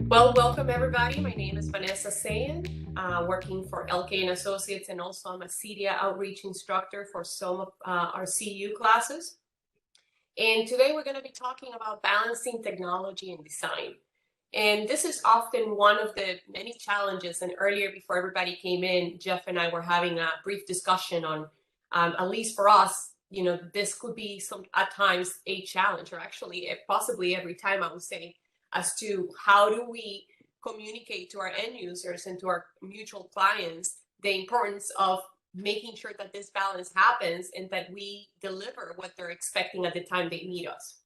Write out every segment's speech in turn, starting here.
Well, welcome everybody. My name is Vanessa Sayen, working for LK and Associates, and also I'm a Cedia outreach instructor for some of our CU classes. And today we're going to be talking about balancing technology and design. And this is often one of the many challenges. And earlier, before everybody came in, Jeff and I were having a brief discussion on, at least for us, this could be at times a challenge, or actually possibly every time, I would say, as to how do we communicate to our end users and to our mutual clients the importance of making sure that this balance happens and that we deliver what they're expecting at the time they meet us.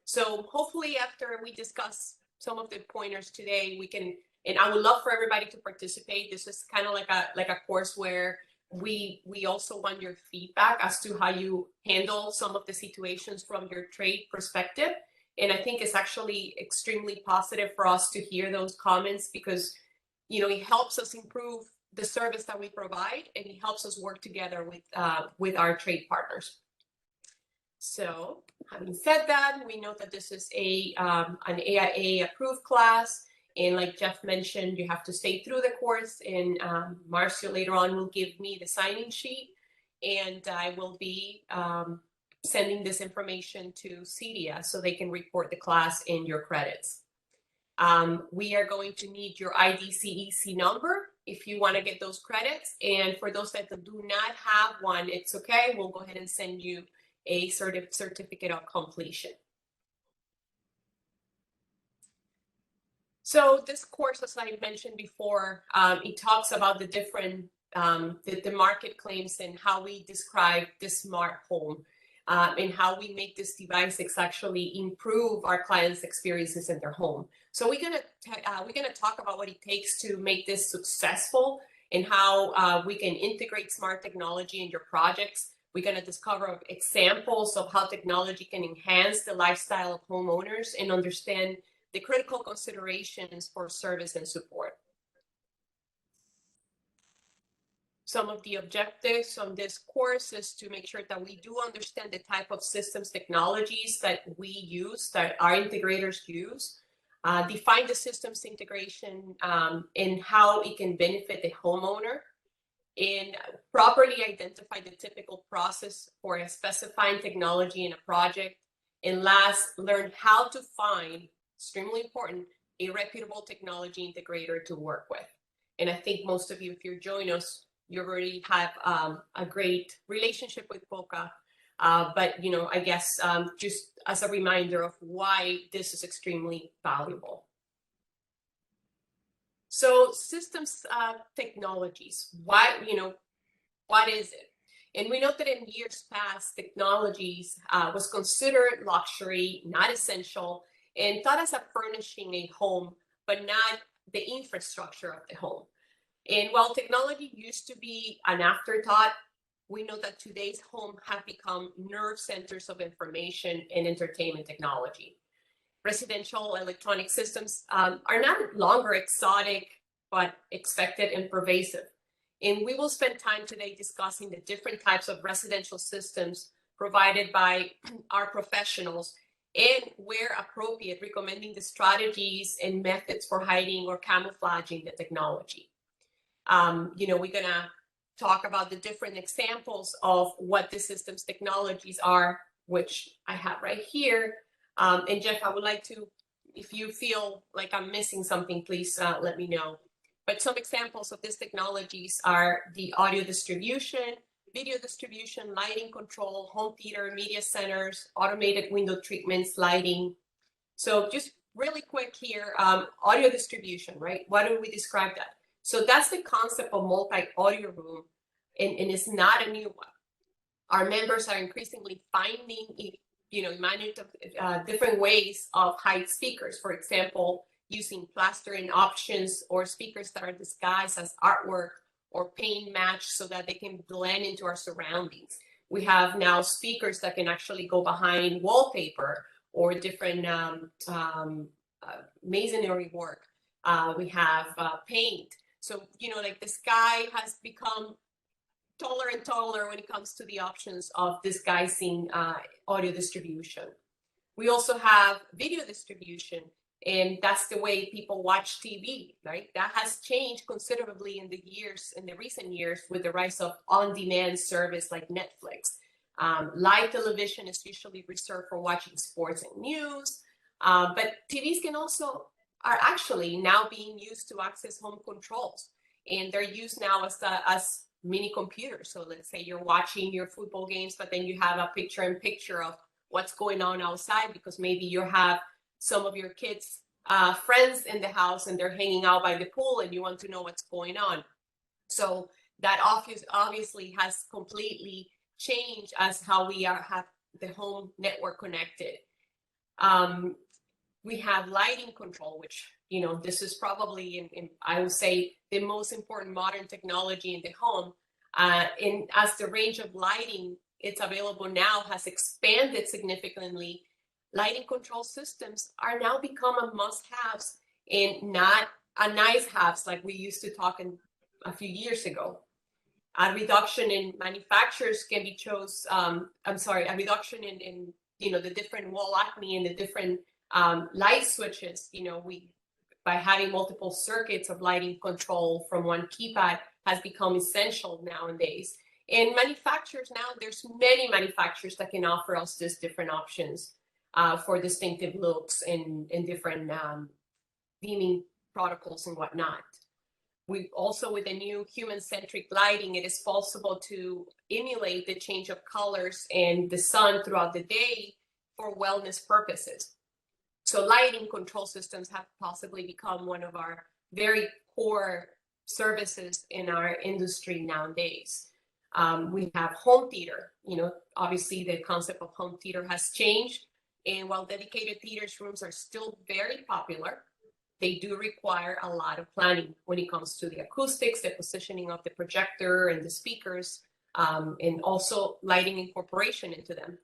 So hopefully after we discuss some of the pointers today, we can, and I would love for everybody to participate. This is kind of like a course where we also want your feedback as to how you handle some of the situations from your trade perspective. And I think it's actually extremely positive for us to hear those comments because, it helps us improve the service that we provide, and it helps us work together with our trade partners. So having said that, we know that this is an AIA approved class. And like Jeff mentioned, you have to stay through the course, and Marcio later on will give me the signing sheet, and I will be sending this information to Cedia so they can report the class in your credits. We are going to need your IDCEC number if you want to get those credits. And for those that do not have one, it's okay. We'll go ahead and send you a certificate of completion. So this course, as I mentioned before, it talks about the different the market claims and how we describe the smart home. And how we make this device actually improve our clients' experiences in their home. So we're gonna talk about what it takes to make this successful and how we can integrate smart technology in your projects. We're gonna discover examples of how technology can enhance the lifestyle of homeowners and understand the critical considerations for service and support. Some of the objectives on this course is to make sure that we do understand the type of systems technologies that we use, that our integrators use, define the systems integration and how it can benefit the homeowner, and properly identify the typical process for specifying technology in a project. And last, learn how to find, extremely important, a reputable technology integrator to work with. And I think most of you, if you're joining us, you already have a great relationship with Boca, but I guess just as a reminder of why this is extremely valuable. So systems technologies, what is it? And we know that in years past, technologies was considered luxury, not essential, and thought as a furnishing a home, but not the infrastructure of the home. And while technology used to be an afterthought, we know that today's home have become nerve centers of information and entertainment technology. Residential electronic systems are not longer exotic, but expected and pervasive. And we will spend time today discussing the different types of residential systems provided by our professionals, and where appropriate, recommending the strategies and methods for hiding or camouflaging the technology. We're gonna talk about the different examples of what the systems technologies are, which I have right here. And Jeff, I would like to, if you feel like I'm missing something, please let me know. But some examples of these technologies are the audio distribution, video distribution, lighting control, home theater, media centers, automated window treatments, lighting. So just really quick here, audio distribution, right? Why do we describe that? So that's the concept of multi-audio room, and it's not a new one. Our members are increasingly finding, different ways of hide speakers. For example, using plastering options or speakers that are disguised as artwork or paint match so that they can blend into our surroundings. We have now speakers that can actually go behind wallpaper or different masonry work. We have paint. So, like the sky has become taller and taller when it comes to the options of disguising audio distribution. We also have video distribution. And that's the way people watch TV, right? That has changed considerably in the recent years, with the rise of on-demand service like Netflix. Live television is usually reserved for watching sports and news, but TVs are actually now being used to access home controls, and they're used now as mini computers. So let's say you're watching your football games, but then you have a picture-in-picture of what's going on outside, because maybe you have some of your kids' friends in the house and they're hanging out by the pool and you want to know what's going on. So that obviously has completely changed as how we have the home network connected. We have lighting control, which, this is probably, I would say, the most important modern technology in the home. As the range of lighting it's available now has expanded significantly, lighting control systems are now become a must-haves and not a nice-haves like we used to talk a few years ago. A reduction in manufacturers can be a reduction in the different wall acme and the different light switches. By having multiple circuits of lighting control from one keypad has become essential nowadays. And manufacturers now, there's many manufacturers that can offer us these different options for distinctive looks and different dimming protocols and whatnot. We also, with the new human-centric lighting, it is possible to emulate the change of colors and the sun throughout the day for wellness purposes. So lighting control systems have possibly become one of our very core services in our industry nowadays. We have home theater. Obviously the concept of home theater has changed, and while dedicated theaters rooms are still very popular, they do require a lot of planning when it comes to the acoustics, the positioning of the projector and the speakers, and also lighting incorporation into them.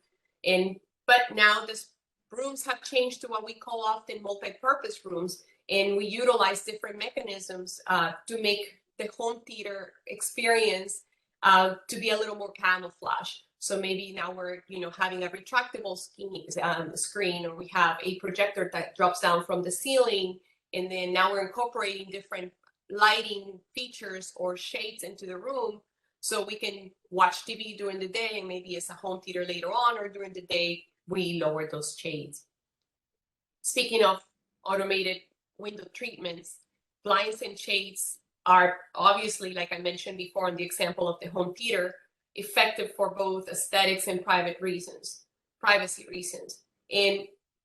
But now this rooms have changed to what we call often multi-purpose rooms, and we utilize different mechanisms to make the home theater experience to be a little more camouflage. So maybe now we're having a retractable screen, or we have a projector that drops down from the ceiling, and then now we're incorporating different lighting features or shades into the room, so we can watch TV during the day, and maybe it's a home theater later on, or during the day we lower those shades. Speaking of automated window treatments, blinds and shades are obviously, like I mentioned before in the example of the home theater, effective for both aesthetics and privacy reasons. And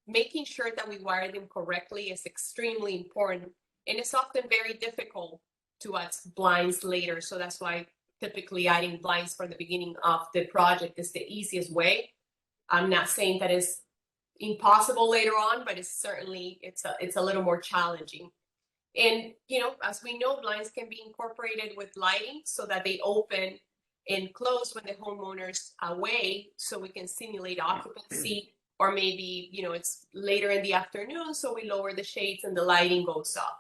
making sure that we wire them correctly is extremely important, and it's often very difficult to add blinds later. So that's why typically adding blinds from the beginning of the project is the easiest way. I'm not saying that it's impossible later on, but it's a little more challenging. And as we know, blinds can be incorporated with lighting so that they open and close when the homeowner's away, so we can simulate occupancy. Or maybe it's later in the afternoon, so we lower the shades and the lighting goes up.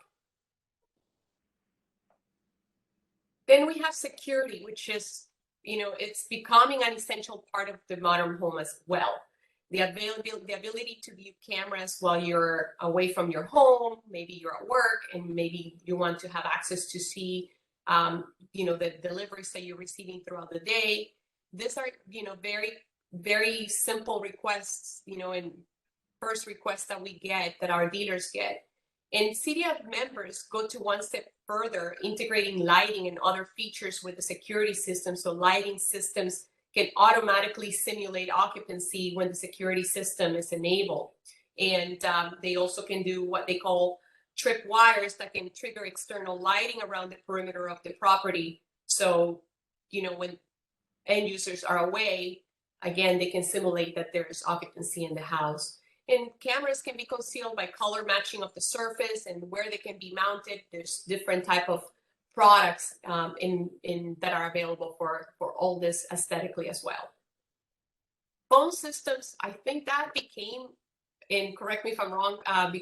Then we have security, which is it's becoming an essential part of the modern home as well. The ability to view cameras while you're away from your home, maybe you're at work and maybe you want to have access to see the deliveries that you're receiving throughout the day. These are very, very simple requests, and first requests that we get, that our dealers get. And Cedia members go to one step further, integrating lighting and other features with the security system. So lighting systems can automatically simulate occupancy when the security system is enabled. And they also can do what they call trip wires that can trigger external lighting around the perimeter of the property. So, when end users are away, again, they can simulate that there's occupancy in the house. And cameras can be concealed by color matching of the surface and where they can be mounted. There's different type of products that are available for all this aesthetically as well. Phone systems, I think that became, and correct me if I'm wrong,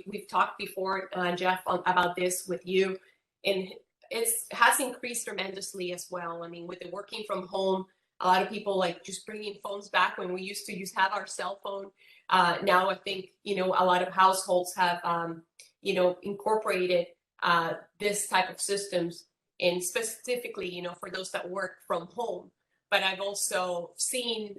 we've talked before, Jeff, about this with you, and it has increased tremendously as well. I mean, with the working from home, a lot of people like just bringing phones back when we used to have our cell phone. Now I think, a lot of households have incorporated this type of systems, and specifically, for those that work from home. But I've also seen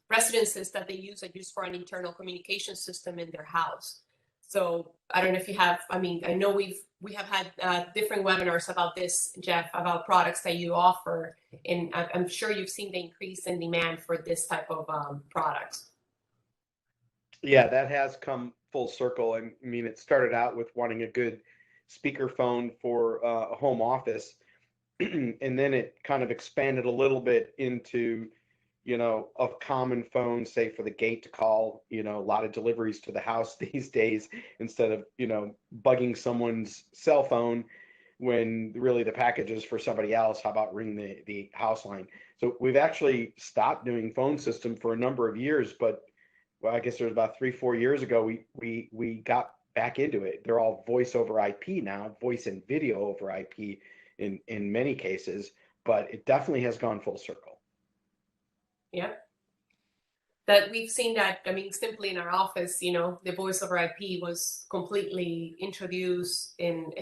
residences that they use for an internal communication system in their house. So I don't know if you have, I know we have had different webinars about this, Jeff, about products that you offer, and I'm sure you've seen the increase in demand for this type of products. Yeah, that has come full circle. I mean, it started out with wanting a good speakerphone for a home office, and then it kind of expanded a little bit into, a common phone, say for the gate to call, a lot of deliveries to the house these days, instead of, bugging someone's cell phone when really the package is for somebody else. How about ring the house line? So we've actually stopped doing phone system for a number of years, but well, I guess it was about 3-4 years ago, we got back into it. They're all voice over IP now, voice and video over IP in many cases, but it definitely has gone full circle. Yeah. That we've seen that, simply in our office, the voice over IP was completely introduced, and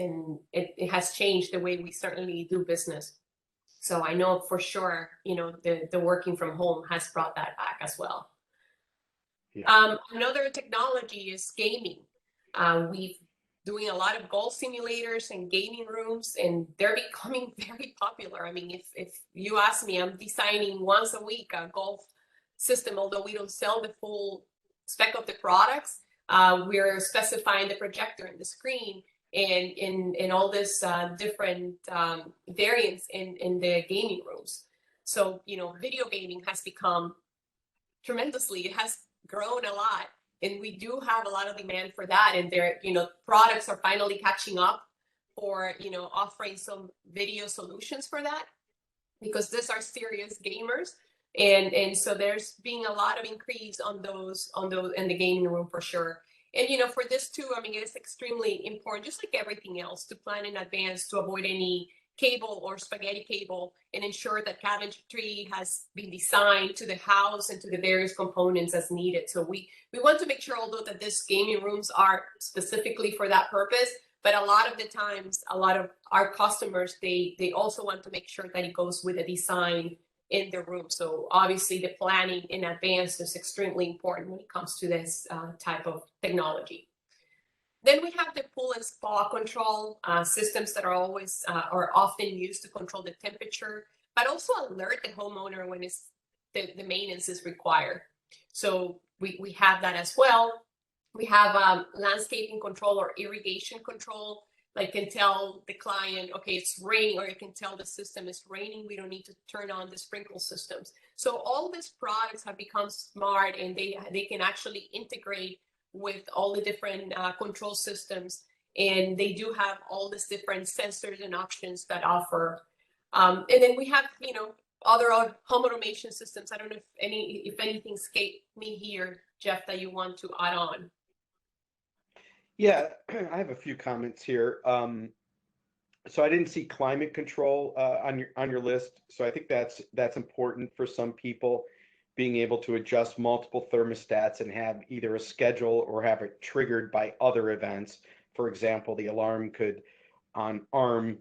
it has changed the way we certainly do business. So I know for sure, the working from home has brought that back as well. Yeah. Another technology is gaming. We've doing a lot of golf simulators and gaming rooms, and they're becoming very popular. If you ask me, I'm designing once a week a golf system, although we don't sell the full spec of the products. We're specifying the projector and the screen and all this different variants in the gaming rooms. So, video gaming has become tremendously, it has grown a lot. And we do have a lot of demand for that. And their, products are finally catching up for, offering some video solutions for that, because these are serious gamers. And so there's been a lot of increase on those in the gaming room for sure. And, for this too, it is extremely important, just like everything else, to plan in advance to avoid any cable or spaghetti cable, and ensure that cabinetry has been designed to the house and to the various components as needed. So we want to make sure, although that these gaming rooms are specifically for that purpose, but a lot of the times, a lot of our customers, they also want to make sure that it goes with the design in the room. So obviously the planning in advance is extremely important when it comes to this type of technology. Then we have the pool and spa control systems that are always or often used to control the temperature, but also alert the homeowner when the maintenance is required. So we have that as well. We have landscaping control or irrigation control. Like, can tell the client, okay, it's raining, or you can tell the system is raining. We don't need to turn on the sprinkle systems. So all these products have become smart, and they can actually integrate with all the different control systems, and they do have all these different sensors and options that offer. And then we have, other home automation systems. I don't know if anything escaped me here, Jeff, that you want to add on. Yeah, I have a few comments here. So I didn't see climate control on your list. So I think that's important for some people, being able to adjust multiple thermostats and have either a schedule or have it triggered by other events. For example, the alarm could, on arm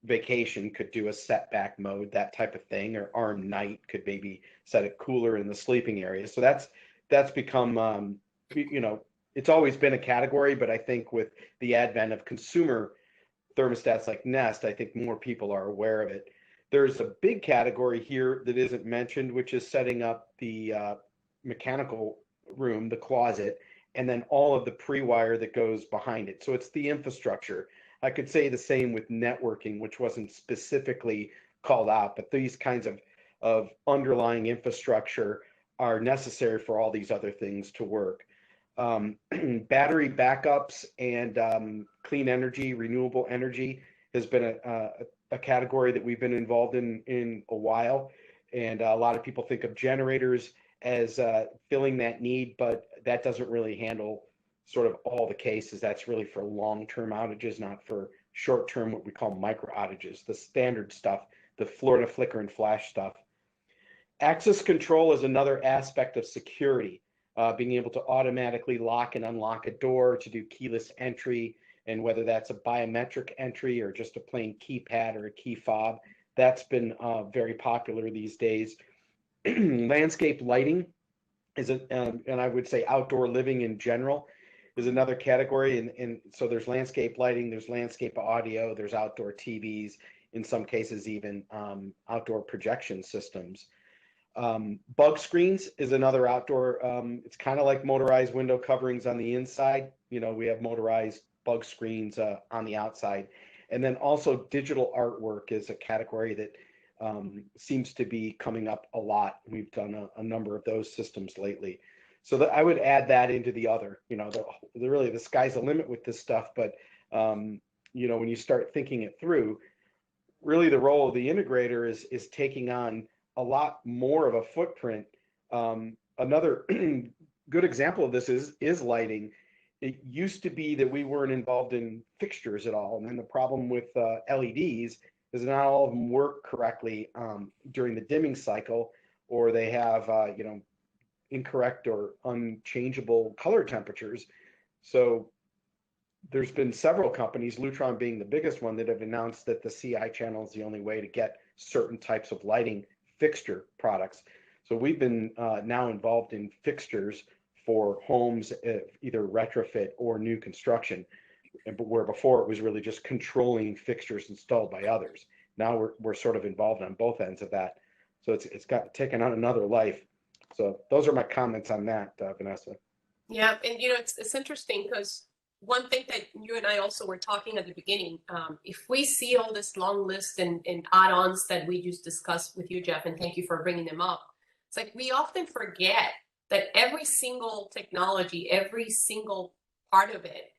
vacation, could do a setback mode, that type of thing, or arm night could maybe set it cooler in the sleeping area. So that's become, it's always been a category, but I think with the advent of consumer thermostats like Nest, I think more people are aware of it. There's a big category here that isn't mentioned, which is setting up the mechanical room, the closet, and then all of the pre-wire that goes behind it. So it's the infrastructure. I could say the same with networking, which wasn't specifically called out, but these kinds of underlying infrastructure are necessary for all these other things to work. Battery backups and clean energy, renewable energy has been a category that we've been involved in a while. And a lot of people think of generators as filling that need, but that doesn't really handle sort of all the cases. That's really for long-term outages, not for short-term, what we call micro outages, the standard stuff, the Florida flicker and flash stuff. Access control is another aspect of security. Being able to automatically lock and unlock a door, to do keyless entry, and whether that's a biometric entry or just a plain keypad or a key fob, that's been very popular these days. Landscape lighting is and I would say outdoor living in general is another category. And so there's landscape lighting, there's landscape audio, there's outdoor TVs, in some cases even outdoor projection systems. Bug screens is another outdoor, it's kind of like motorized window coverings on the inside. You know, we have motorized bug screens on the outside. And then also digital artwork is a category that seems to be coming up a lot. We've done a number of those systems lately. So that I would add that into the other, you know, really the sky's the limit with this stuff. But, you know, when you start thinking it through, really the role of the integrator is taking on a lot more of a footprint. Another good example of this is lighting. It used to be that we weren't involved in fixtures at all. And then the problem with LEDs is not all of them work correctly during the dimming cycle, or they have, you know, incorrect or unchangeable color temperatures. So there's been several companies, Lutron being the biggest one, that have announced that the CI channel is the only way to get certain types of lighting fixture products. So we've been now involved in fixtures for homes, either retrofit or new construction, where before it was really just controlling fixtures installed by others. Now we're sort of involved on both ends of that. So it's got taken on another life. So those are my comments on that, Vanessa. Yeah, and you know, it's interesting because one thing that you and I also were talking at the beginning, if we see all this long list and add-ons that we just discussed with you, Jeff, and thank you for bringing them up, it's like we often forget that every single technology, every single part of it,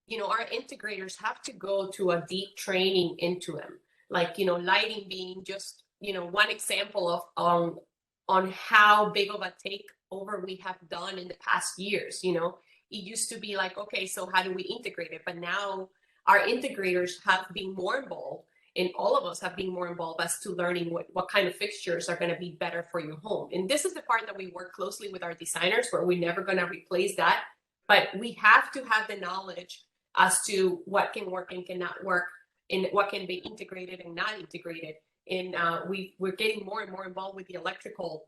you know, our integrators have to go to a deep training into them. Like, you know, lighting being just, you know, one example of on how big of a takeover we have done in the past years. You know, it used to be like, okay, so how do we integrate it? But now our integrators have been more involved, and all of us have been more involved as to learning what kind of fixtures are going to be better for your home. And this is the part that we work closely with our designers, where we're never going to replace that. But we have to have the knowledge as to what can work and cannot work, and what can be integrated and not integrated. And we're getting more and more involved with the electrical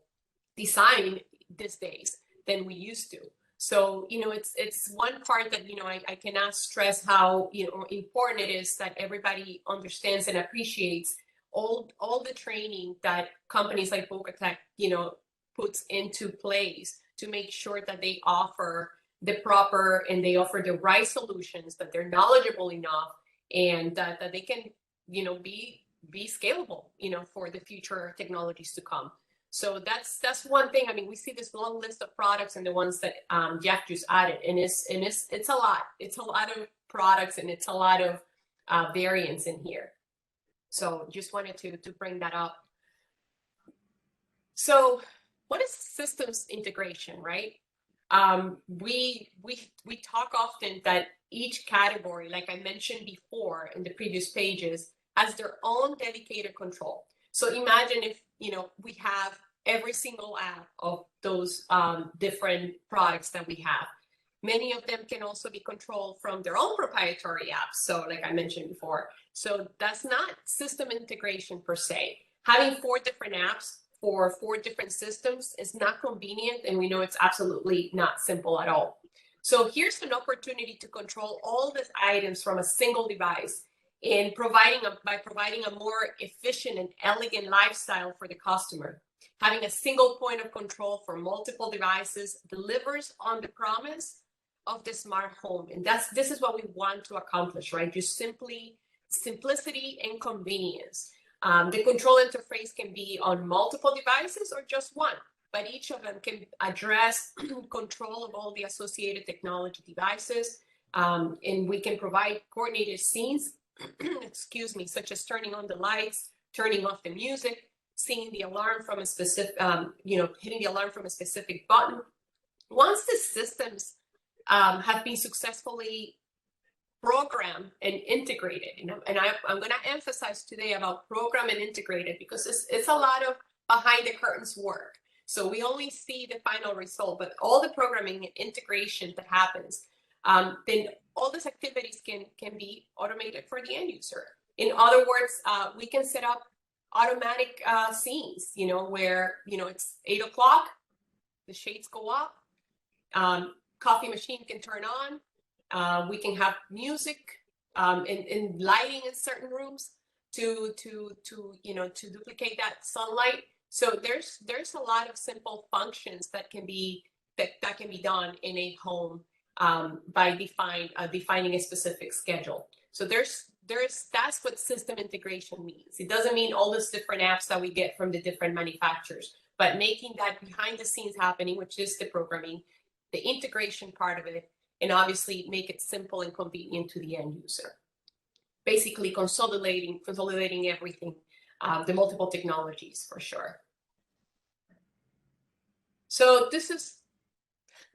design these days than we used to. So, you know, it's one part that, you know, I cannot stress how, you know, important it is that everybody understands and appreciates all the training that companies like Boca Tech, you know, puts into place to make sure that they offer the proper and they offer the right solutions, that they're knowledgeable enough, and that they can, you know, be scalable, you know, for the future technologies to come. So that's one thing. I mean, we see this long list of products and the ones that Jeff just added, and it's a lot. It's a lot of products, and it's a lot of variants in here. So just wanted to bring that up. So what is systems integration, right? We talk often that each category, like I mentioned before in the previous pages, has their own dedicated control. So imagine if, you know, we have every single app of those different products that we have. Many of them can also be controlled from their own proprietary apps. So like I mentioned before, so that's not system integration per se. Having 4 different apps for 4 different systems is not convenient, and we know it's absolutely not simple at all. So here's an opportunity to control all these items from a single device, and by providing a more efficient and elegant lifestyle for the customer. Having a single point of control for multiple devices delivers on the promise of the smart home. And this is what we want to accomplish, right? Just simplicity and convenience. The control interface can be on multiple devices or just one, but each of them can address control of all the associated technology devices. And we can provide coordinated scenes, excuse me, such as turning on the lights, turning off the music, seeing the alarm from a specific, hitting the alarm from a specific button. Once the systems have been successfully programmed and integrated, and I'm going to emphasize today about program and integrated, because it's a lot of behind the curtains work. So we only see the final result, but all the programming and integration that happens, then all these activities can be automated for the end user. In other words, we can set up automatic scenes, where, it's 8 o'clock, the shades go up, coffee machine can turn on, we can have music and lighting in certain rooms to duplicate that sunlight. So there's a lot of simple functions that can be done in a home by defining a specific schedule. So that's what system integration means. It doesn't mean all those different apps that we get from the different manufacturers, but making that behind the scenes happening, which is the programming, the integration part of it, and obviously make it simple and convenient to the end user. Basically consolidating everything, the multiple technologies for sure. So this is,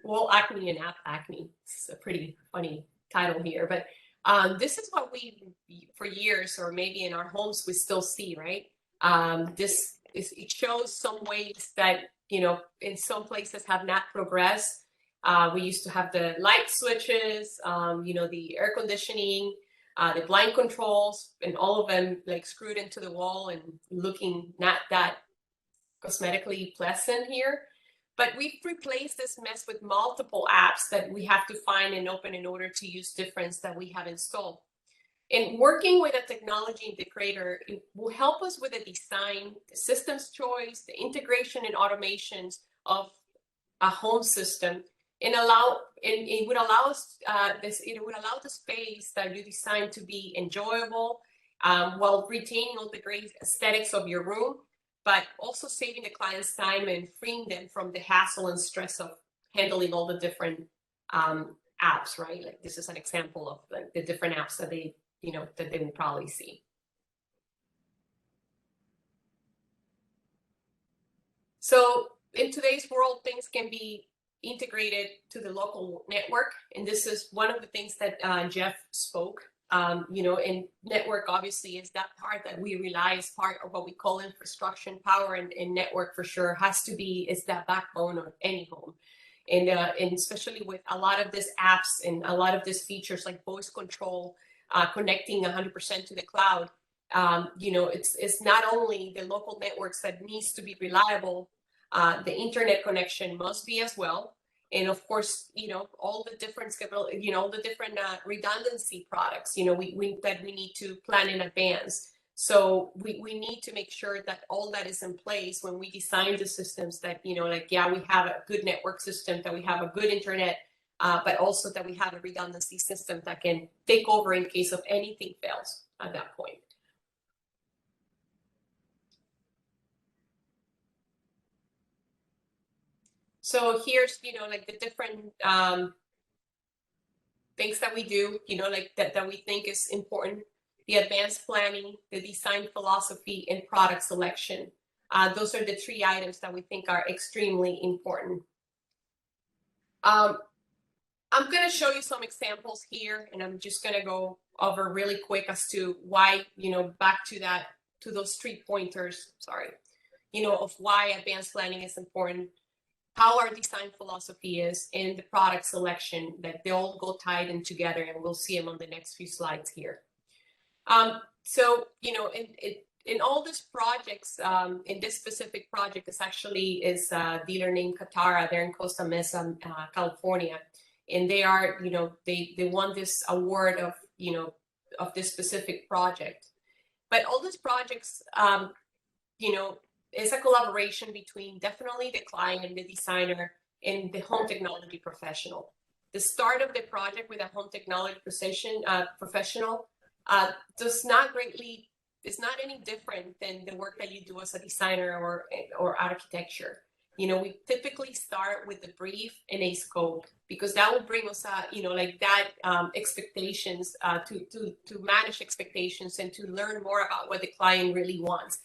well, acne and app acne. It's a pretty funny title here, but this is what we, for years, or maybe in our homes, we still see, right? It shows some ways that, in some places have not progressed. We used to have the light switches, the air conditioning, the blind controls, and all of them like screwed into the wall and looking not that cosmetically pleasant here. But we've replaced this mess with multiple apps that we have to find and open in order to use difference that we have installed. And working with a technology integrator, it will help us with the design, the systems choice, the integration and automations of a home system, and it would allow us it would allow the space that you design to be enjoyable while retaining all the great aesthetics of your room, but also saving the client's time and freeing them from the hassle and stress of handling all the different apps, right? Like this is an example of the different apps that they will probably see. So in today's world, things can be integrated to the local network. And this is one of the things that Jeff spoke. And network obviously is that part that we rely as part of what we call infrastructure and power, and network for sure is that backbone of any home. And especially with a lot of these apps and a lot of these features like voice control, connecting 100% to the cloud, it's not only the local networks that needs to be reliable, the internet connection must be as well. And of course, all the different redundancy products, that we need to plan in advance. So we need to make sure that all that is in place when we design the systems that, we have a good network system, that we have a good internet, but also that we have a redundancy system that can take over in case of anything fails at that point. So here's, the different things that we do, that we think is important: the advanced planning, the design philosophy, and product selection. Those are the 3 items that we think are extremely important. I'm going to show you some examples here, and I'm just going to go over really quick as to why, back to those 3 pointers, of why advanced planning is important, how our design philosophy is, and the product selection, that they all go tied in together, and we'll see them on the next few slides here. So, in all these projects, in this specific project, is a dealer named Katara. They're in Costa Mesa, California, and they are, they won this award of this specific project. But all these projects, is a collaboration between definitely the client and the designer and the home technology professional. The start of the project with a home technology professional is not any different than the work that you do as a designer or architecture. We typically start with the brief and a scope, because that will bring us expectations, to manage expectations and to learn more about what the client really wants.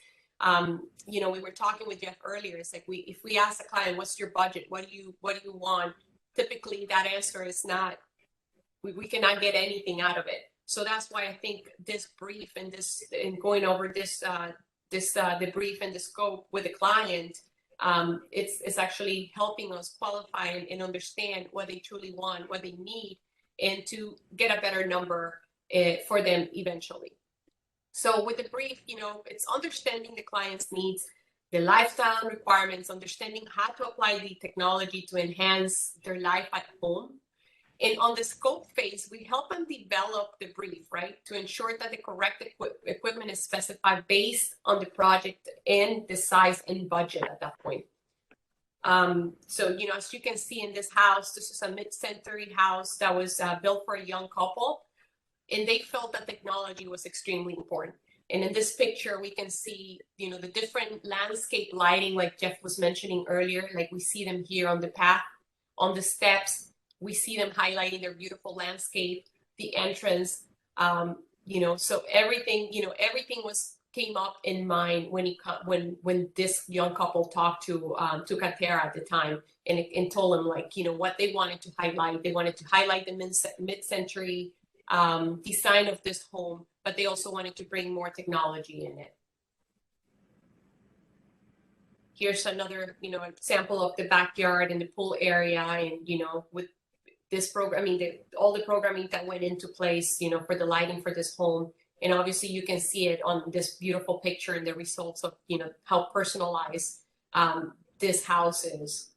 We were talking with Jeff earlier. It's like if we ask the client, what's your budget? What do you want? Typically that answer is not, we cannot get anything out of it. So that's why I think this brief and going over the brief and the scope with the client, it's actually helping us qualify and understand what they truly want, what they need, and to get a better number for them eventually. So with the brief, it's understanding the client's needs, the lifestyle requirements, understanding how to apply the technology to enhance their life at home. And on the scope phase, we help them develop the brief, right, to ensure that the correct equipment is specified based on the project and the size and budget at that point. So, as you can see in this house, this is a mid-century house that was built for a young couple, and they felt that technology was extremely important. And in this picture, we can see, the different landscape lighting, like Jeff was mentioning earlier, like we see them here on the path, on the steps. We see them highlighting their beautiful landscape, the entrance, so everything, everything came up in mind when this young couple talked to Katera at the time and told them, like, what they wanted to highlight. They wanted to highlight the mid-century design of this home, but they also wanted to bring more technology in it. Here's another, example of the backyard and the pool area, and with this program, all the programming that went into place, for the lighting for this home. And obviously you can see it on this beautiful picture and the results of, how personalized this house is.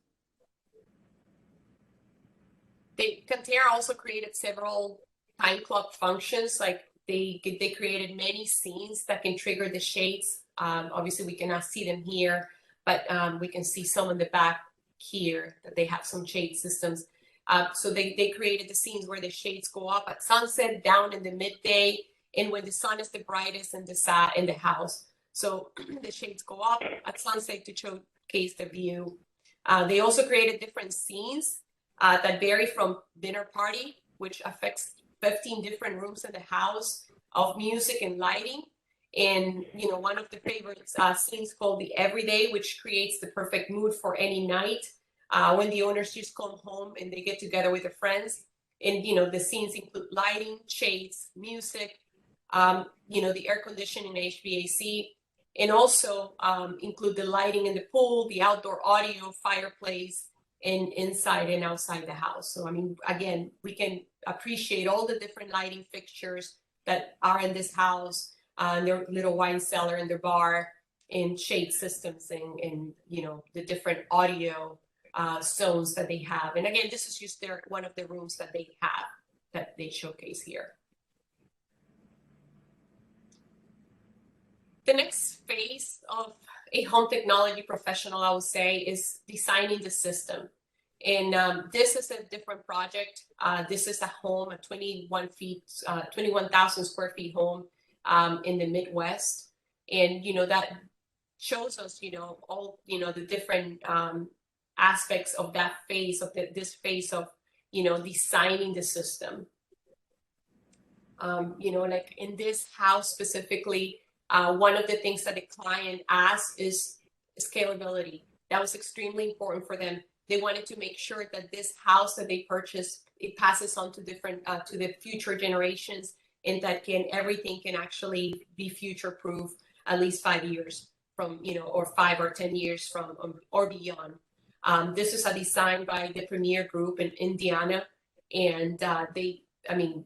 Katera also created several time clock functions. Like they created many scenes that can trigger the shades. Obviously we cannot see them here, but we can see some in the back here that they have some shade systems. So they created the scenes where the shades go up at sunset, down in the midday, and when the sun is the brightest in the house. So the shades go up at sunset to showcase the view. They also created different scenes that vary from dinner party, which affects 15 different rooms in the house, of music and lighting. And, one of the favorite scenes called the Everyday, which creates the perfect mood for any night. When the owners just come home and they get together with their friends. And, the scenes include lighting, shades, music, the air conditioning, HVAC, and also include the lighting in the pool, the outdoor audio, fireplace, and inside and outside the house. So, again, we can appreciate all the different lighting fixtures that are in this house, their little wine cellar and their bar, and shade systems, and the different audio zones that they have. And again, this is just one of the rooms that they have that they showcase here. The next phase of a home technology professional, I would say, is designing the system. And this is a different project. This is a home, a 21,000 square feet home in the Midwest. And, that shows us, all, the different aspects of that phase of this phase of designing the system. Like in this house specifically, one of the things that the client asked is scalability. That was extremely important for them. They wanted to make sure that this house that they purchased, it passes on to different to the future generations, and that everything can actually be future proof at least 5 years from, or 5 or 10 years from or beyond. This is a design by the Premier Group in Indiana, and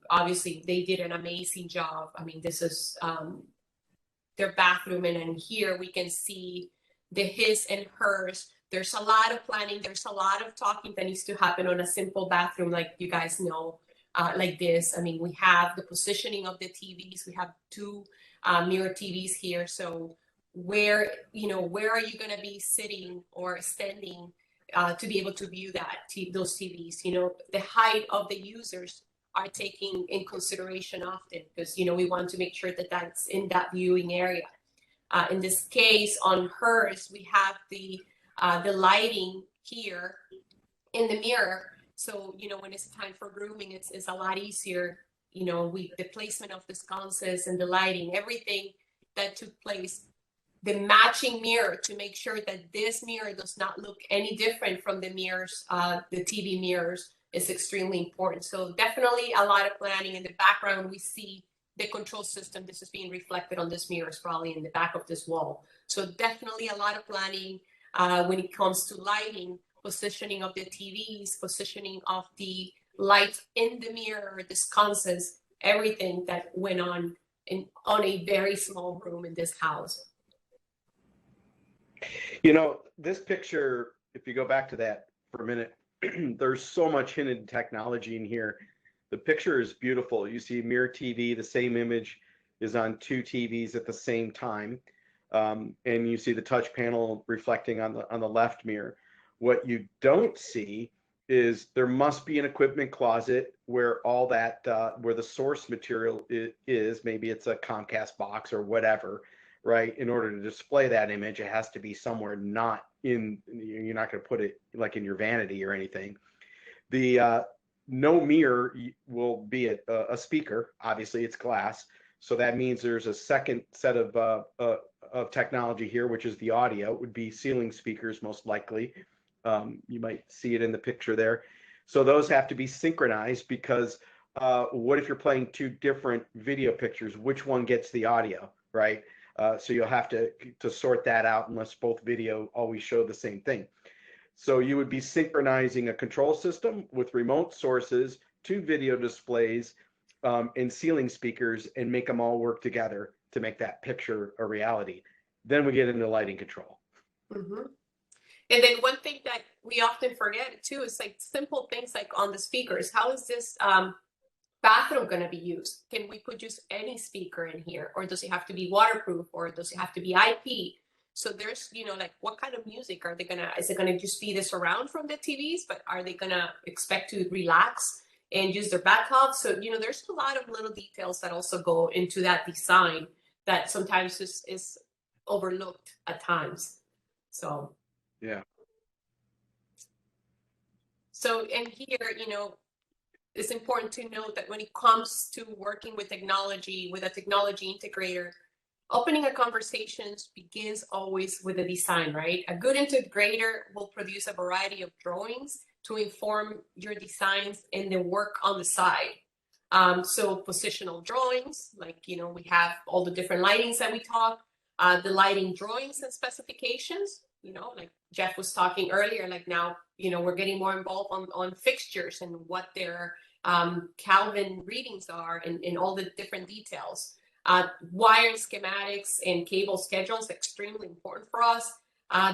obviously they did an amazing job. This is their bathroom, and here we can see the his and hers. There's a lot of planning. There's a lot of talking that needs to happen on a simple bathroom, like you guys know, like this. We have the positioning of the TVs. We have 2 mirror TVs here. So where are you going to be sitting or standing to be able to view those TVs? The height of the users are taking in consideration often, because we want to make sure that that's in that viewing area. In this case, on hers, we have the lighting here in the mirror. So when it's time for grooming, it's a lot easier. The placement of the sconces and the lighting, everything that took place, the matching mirror to make sure that this mirror does not look any different from the mirrors, the TV mirrors, is extremely important. So definitely a lot of planning. In the background, we see the control system. This is being reflected on this mirror, is probably in the back of this wall. So definitely a lot of planning when it comes to lighting, positioning of the TVs, positioning of the light in the mirror, the sconces, everything that went on a very small room in this house. You know, this picture, if you go back to that for a minute, there's so much hidden technology in here. The picture is beautiful. You see mirror TV, the same image is on two TVs at the same time. And you see the touch panel reflecting on the left mirror. What you don't see is there must be an equipment closet where all that, where the source material is, maybe it's a Comcast box or whatever, right? In order to display that image, it has to be somewhere not in, you're not going to put it like in your vanity or anything. The no mirror will be a speaker. Obviously, it's glass. So that means there's a second set of technology here, which is the audio. It would be ceiling speakers, most likely. You might see it in the picture there. So those have to be synchronized because what if you're playing two different video pictures? Which one gets the audio, right? So you'll have to sort that out unless both video always show the same thing. So you would be synchronizing a control system with remote sources, two video displays, and ceiling speakers, and make them all work together to make that picture a reality. Then we get into lighting control. Mm-hmm. And then one thing that we often forget too is like simple things like on the speakers. How is this bathroom going to be used? Can we put just any speaker in here, or does it have to be waterproof, or does it have to be IP? So there's, you know, like what kind of music are they gonna, is it gonna just be this around from the TVs, but are they gonna expect to relax and use their back hub? So, you know, there's a lot of little details that also go into that design that sometimes is overlooked at times. So, yeah. So, and here, you know, it's important to note that when it comes to working with technology, with a technology integrator, opening a conversation begins always with a design, right? A good integrator will produce a variety of drawings to inform your designs and the work on the side. So positional drawings, like, you know, we have all the different lightings that we talk, the lighting drawings and specifications, you know, like Jeff was talking earlier, like now, you know, we're getting more involved on fixtures and what their Kelvin readings are and all the different details. Wire schematics and cable schedules, extremely important for us.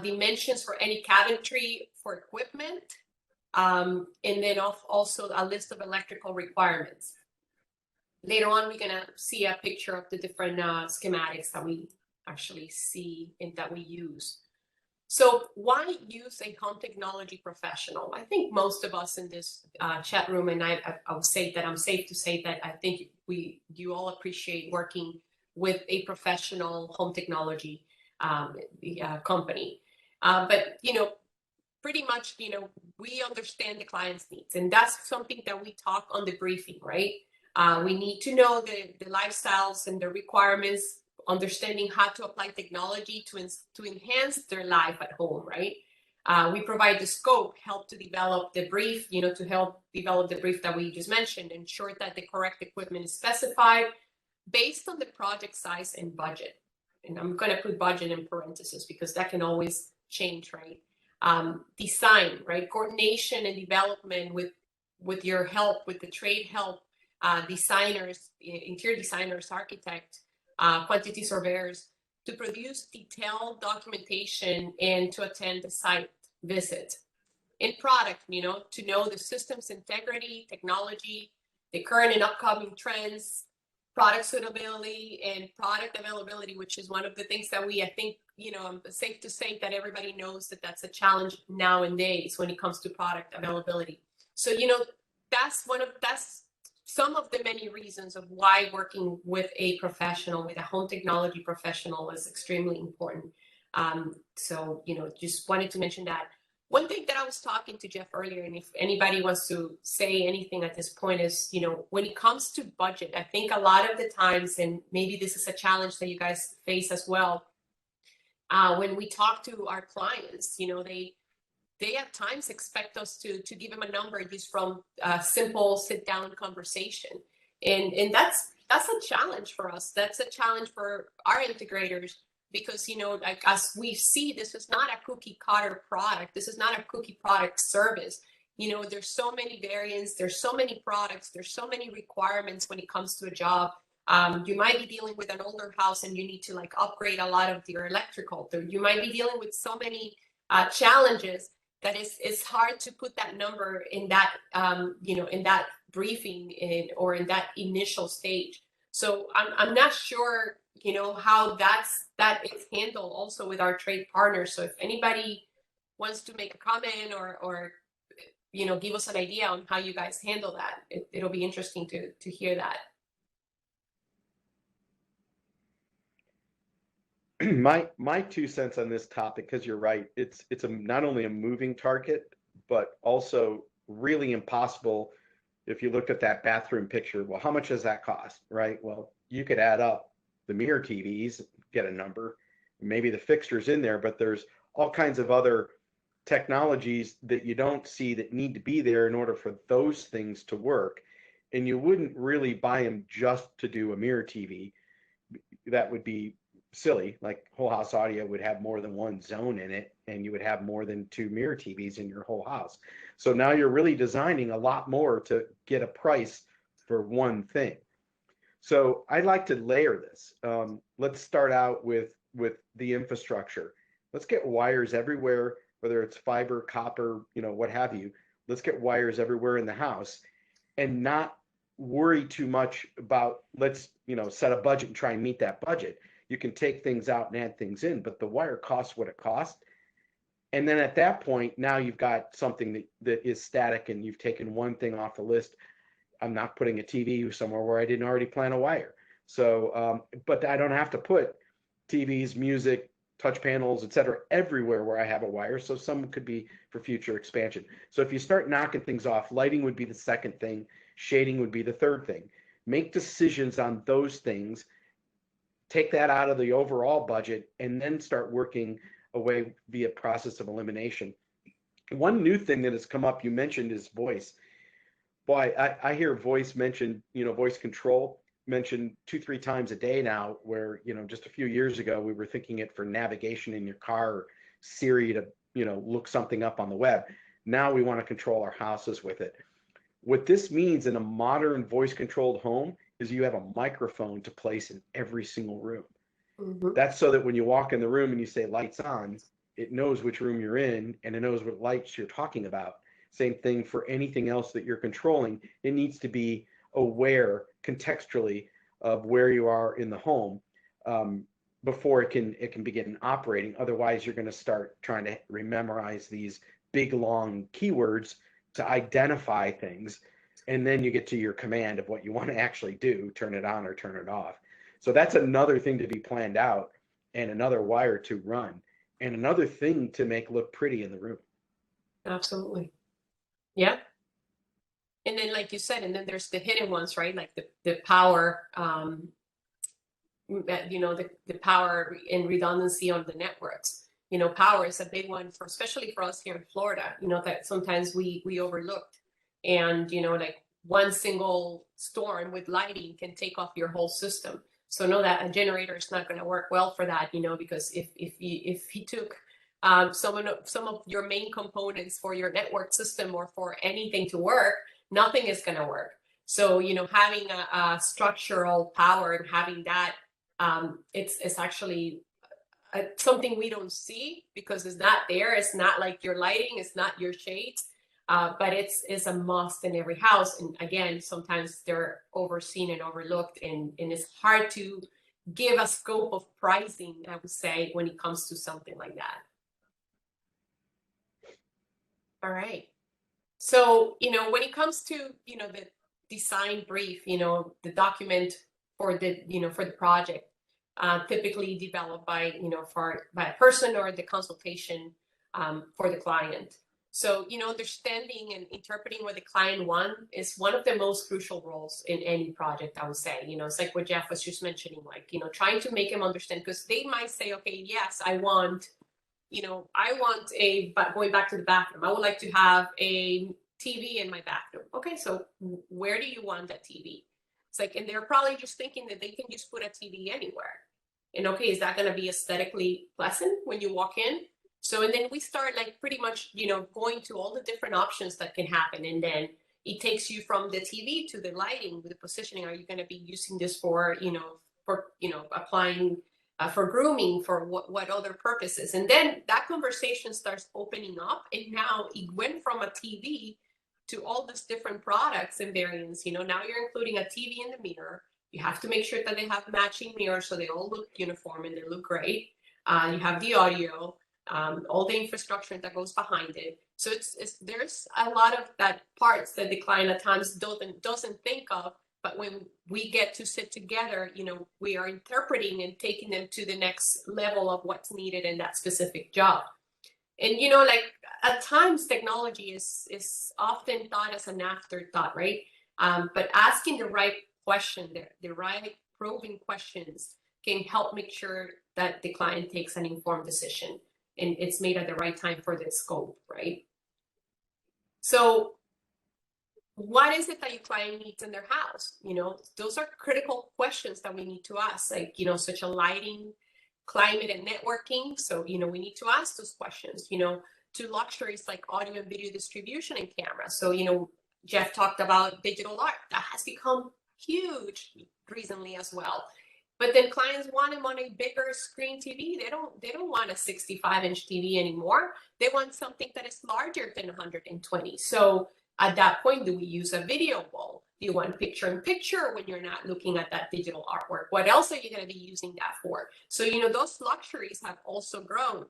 Dimensions for any cabinetry for equipment. And then also a list of electrical requirements. Later on, we're gonna see a picture of the different schematics that we actually see and that we use. So why use a home technology professional? I think most of us in this chat room, and I would say that I'm safe to say that I think you all appreciate working with a professional home technology company. But, you know, pretty much, you know, we understand the client's needs, and that's something that we talk on the briefing, right? We need to know the lifestyles and the requirements, understanding how to apply technology to enhance their life at home, right? We provide the scope, help to develop the brief, you know, to help develop the brief that we just mentioned, ensure that the correct equipment is specified based on the project size and budget. And I'm going to put budget in parentheses because that can always change, right? Design, right? Coordination and development with your help, with the trade help, designers, interior designers, architects, quantity surveyors, to produce detailed documentation and to attend the site visit. In product, you know, to know the system's integrity, technology, the current and upcoming trends, product suitability and product availability, which is one of the things that I think, you know, I'm safe to say that everybody knows that that's a challenge nowadays when it comes to product availability. So, you know, that's some of the many reasons of why working with a professional, with a home technology professional, is extremely important. So, you know, just wanted to mention that. One thing that I was talking to Jeff earlier, and if anybody wants to say anything at this point, is, you know, when it comes to budget, I think a lot of the times, and maybe this is a challenge that you guys face as well, when we talk to our clients, you know, they at times expect us to give them a number just from a simple sit down conversation. And that's a challenge for us. That's a challenge for our integrators because, you know, like as we see, this is not a cookie cutter product. This is not a cookie product service. You know, there's so many variants, there's so many products, there's so many requirements when it comes to a job. You might be dealing with an older house and you need to like upgrade a lot of your electrical. You might be dealing with so many challenges that it's hard to put that number in that you know, in that briefing or in that initial stage. So I'm not sure, you know, how that is handled also with our trade partners. So if anybody wants to make a comment or you know, give us an idea on how you guys handle that, it'll be interesting to hear that. My 2 cents on this topic, because you're right, it's not only a moving target, but also really impossible. If you looked at that bathroom picture, well, how much does that cost, right? Well, you could add up the mirror TVs, get a number, maybe the fixtures in there, but there's all kinds of other technologies that you don't see that need to be there in order for those things to work. And you wouldn't really buy them just to do a mirror TV. That would be silly. Like whole house audio would have more than one zone in it, and you would have more than 2 mirror TVs in your whole house. So now you're really designing a lot more to get a price for one thing. So I'd like to layer this. Let's start out with the infrastructure. Let's get wires everywhere, whether it's fiber, copper, you know, what have you. Let's get wires everywhere in the house and not worry too much about, let's, you know, set a budget and try and meet that budget. You can take things out and add things in, but the wire costs what it costs. And then at that point, now you've got something that is static and you've taken one thing off the list. I'm not putting a TV somewhere where I didn't already plan a wire. So, but I don't have to put TVs, music, touch panels, etc., everywhere where I have a wire. So some could be for future expansion. So if you start knocking things off, lighting would be the second thing, shading would be the third thing. Make decisions on those things, take that out of the overall budget, and then start working away via process of elimination. One new thing that has come up, you mentioned, is voice. Boy, I hear voice mentioned, you know, voice control mentioned 2-3 times a day now, where, you know, just a few years ago, we were thinking it for navigation in your car, or Siri to, you know, look something up on the web. Now we want to control our houses with it. What this means in a modern voice controlled home is you have a microphone to place in every single room. Mm-hmm. That's so that when you walk in the room and you say lights on, it knows which room you're in and it knows what lights you're talking about. Same thing for anything else that you're controlling. It needs to be aware contextually of where you are in the home before it can begin operating. Otherwise, you're going to start trying to memorize these big, long keywords to identify things. And then you get to your command of what you want to actually do, turn it on or turn it off. So that's another thing to be planned out, and another wire to run, and another thing to make look pretty in the room. Absolutely. Yeah. And then, like you said, and then there's the hidden ones, right? Like the power, you know, the power and redundancy on the networks. You know, power is a big one for, especially for us here in Florida, you know, that sometimes we overlooked. And, you know, like one single storm with lighting can take off your whole system. So know that a generator is not going to work well for that, you know, because if he took some of your main components for your network system or for anything to work, nothing is going to work. So, you know, having a structural power and having that, it's actually something we don't see because it's not there. It's not like your lighting, it's not your shades, but it's a must in every house. And again, sometimes they're overseen and overlooked, and it's hard to give a scope of pricing, I would say, when it comes to something like that. All right. So, you know, when it comes to, you know, the design brief, you know, the document for the, you know, for the project, typically developed by, you know, by a person or the consultation for the client. So, you know, understanding and interpreting what the client wants is one of the most crucial roles in any project, I would say. You know, it's like what Jeff was just mentioning, like, you know, trying to make them understand, because they might say, okay, yes, I want, you know, but going back to the bathroom, I would like to have a TV in my bathroom. Okay, so where do you want that TV? It's like, and they're probably just thinking that they can just put a TV anywhere. And okay, is that going to be aesthetically pleasant when you walk in? So, and then we start like pretty much, going to all the different options that can happen. And then it takes you from the TV to the lighting, the positioning. Are you going to be using this for, applying for grooming, for what other purposes? And then that conversation starts opening up. And now it went from a TV to all these different products and variants. Now you're including a TV in the mirror. You have to make sure that they have matching mirrors so they all look uniform and they look great. You have the audio, all the infrastructure that goes behind it. So there's a lot of that parts that the client at times doesn't think of, but when we get to sit together, we are interpreting and taking them to the next level of what's needed in that specific job. And like at times technology is often thought as an afterthought, right? But asking the right question, the right probing questions can help make sure that the client takes an informed decision and it's made at the right time for the scope, right? So what is it that your client needs in their house? Those are critical questions that we need to ask, like, such a lighting, climate, and networking. So, we need to ask those questions, to luxuries like audio and video distribution and camera. So, Jeff talked about digital art. That has become huge recently as well. But then clients want them on a bigger screen TV. They don't want a 65-inch TV anymore. They want something that is larger than 120. So at that point, do we use a video wall? Do you want picture-in-picture when you're not looking at that digital artwork? What else are you going to be using that for? So, those luxuries have also grown.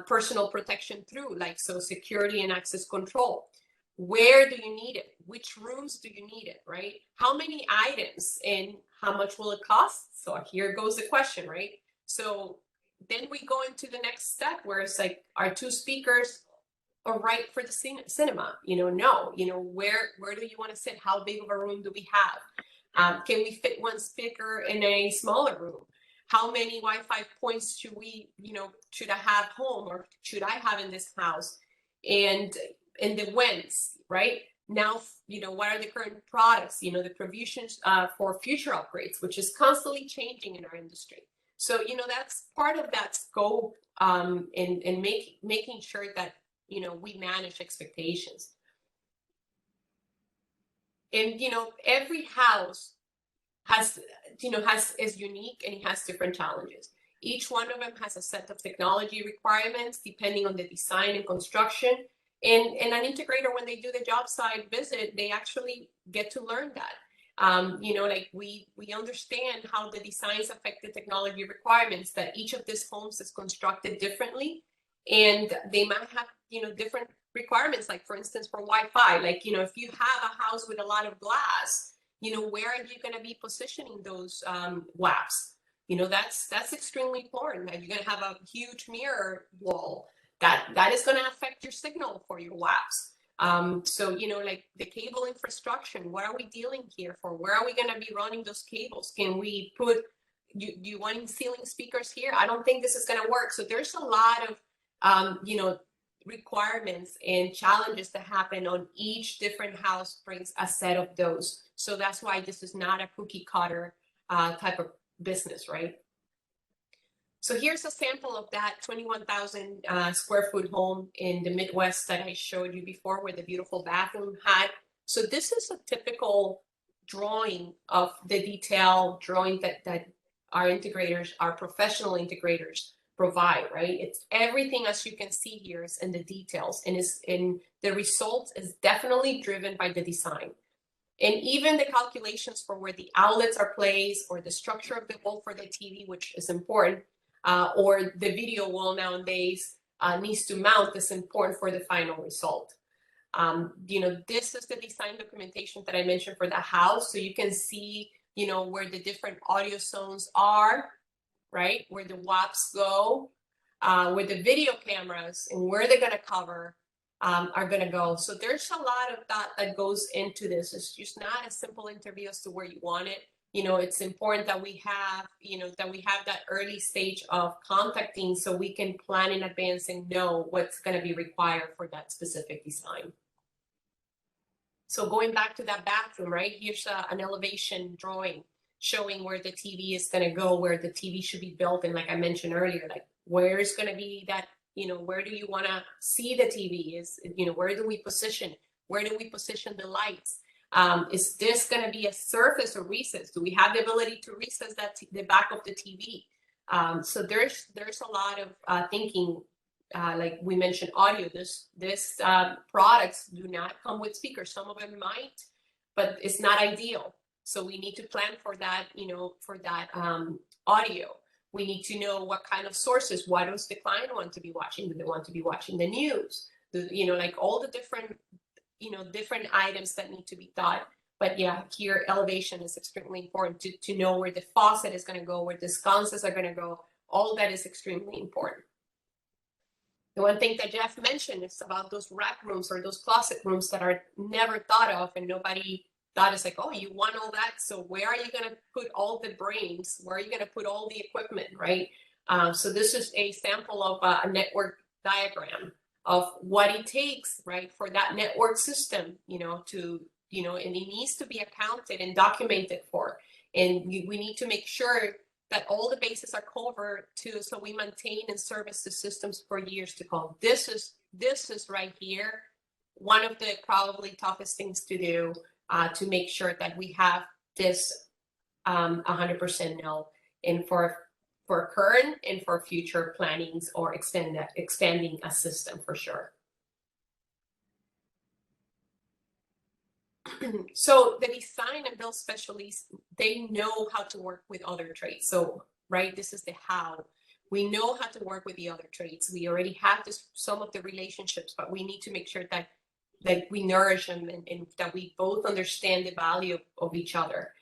Personal protection through, like, so security and access control. Where do you need it? Which rooms do you need it, right? How many items and how much will it cost? So here goes the question, right? So then we go into the next step where it's like, are 2 speakers all right for the cinema? No. Where do you want to sit? How big of a room do we have? Can we fit 1 speaker in a smaller room? How many Wi-Fi points should I have home, or should I have in this house? And the whens, right? Now, what are the current products, the provisions for future upgrades, which is constantly changing in our industry. So, that's part of that scope, and making sure that, we manage expectations. And, every house is unique and it has different challenges. Each one of them has a set of technology requirements depending on the design and construction. And an integrator, when they do the job site visit, they actually get to learn that. Like we understand how the designs affect the technology requirements, that each of these homes is constructed differently. And they might have, different requirements, like for instance, for Wi-Fi, like, if you have a house with a lot of glass, where are you going to be positioning those WAPs? That's extremely important. That you're going to have a huge mirror wall that is going to affect your signal for your WAPs. So, like the cable infrastructure, what are we dealing here for? Where are we going to be running those cables? Can we put, do you want ceiling speakers here? I don't think this is going to work. So there's a lot of, requirements and challenges that happen on each different house brings a set of those. So that's why this is not a cookie cutter type of business, right? So here's a sample of that 21,000 square foot home in the Midwest that I showed you before, where the beautiful bathroom had. So this is a typical drawing of the detail drawing that our integrators, our professional integrators provide, right? It's everything, as you can see here, is in the details, and is in the result is definitely driven by the design. And even the calculations for where the outlets are placed, or the structure of the wall for the TV, which is important, or the video wall nowadays needs to mount, is important for the final result. This is the design documentation that I mentioned for the house. So you can see, where the different audio zones are, right? Where the WAPs go, where the video cameras and where they're going to cover are going to go. So there's a lot of that goes into this. It's just not a simple interview as to where you want it. It's important that we have, that early stage of contacting, so we can plan in advance and know what's going to be required for that specific design. So going back to that bathroom, right? Here's an elevation drawing showing where the TV is going to go, where the TV should be built. And like I mentioned earlier, like where is going to be that, where do you want to see the TV? Where do we position? Where do we position the lights? Is this going to be a surface or recess? Do we have the ability to recess the back of the TV? So there's a lot of thinking. Like we mentioned, audio. This products do not come with speakers. Some of them might, but it's not ideal. So we need to plan for that. For that audio. We need to know what kind of sources. What does the client want to be watching? Do they want to be watching the news? Like all the different different items that need to be thought. But yeah, here elevation is extremely important to know where the faucet is going to go, where the sconces are going to go. All that is extremely important. The one thing that Jeff mentioned is about those rack rooms or those closet rooms that are never thought of, and nobody thought. It's like, oh, you want all that, so where are you going to put all the brains? Where are you going to put all the equipment, right? So this is a sample of a network diagram of what it takes, right, for that network system, to, and it needs to be accounted and documented for. And we need to make sure that all the bases are covered too, so we maintain and service the systems for years to come. This is right here one of the probably toughest things to do, to make sure that we have this 100% null, and for current and for future plannings or expanding a system for sure. So the design and build specialists, they know how to work with other trades. So, right, this is the how. We know how to work with the other trades. We already have some of the relationships, but we need to make sure that we nourish them, and that we both understand the value of each other.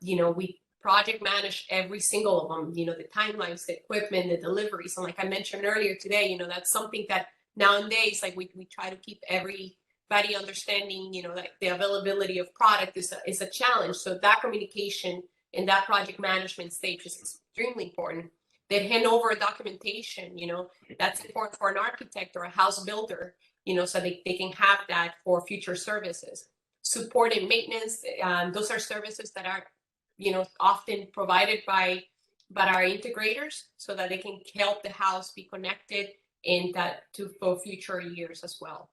We project manage every single of them, the timelines, the equipment, the deliveries. And like I mentioned earlier today, that's something that nowadays, like we try to keep everybody understanding, like the availability of product is a challenge. So that communication in that project management stage is extremely important. They hand over documentation, that's important for an architect or a house builder, so they can have that for future services. Support and maintenance, those are services that are, often provided by our integrators, so that they can help the house be connected and that for future years as well.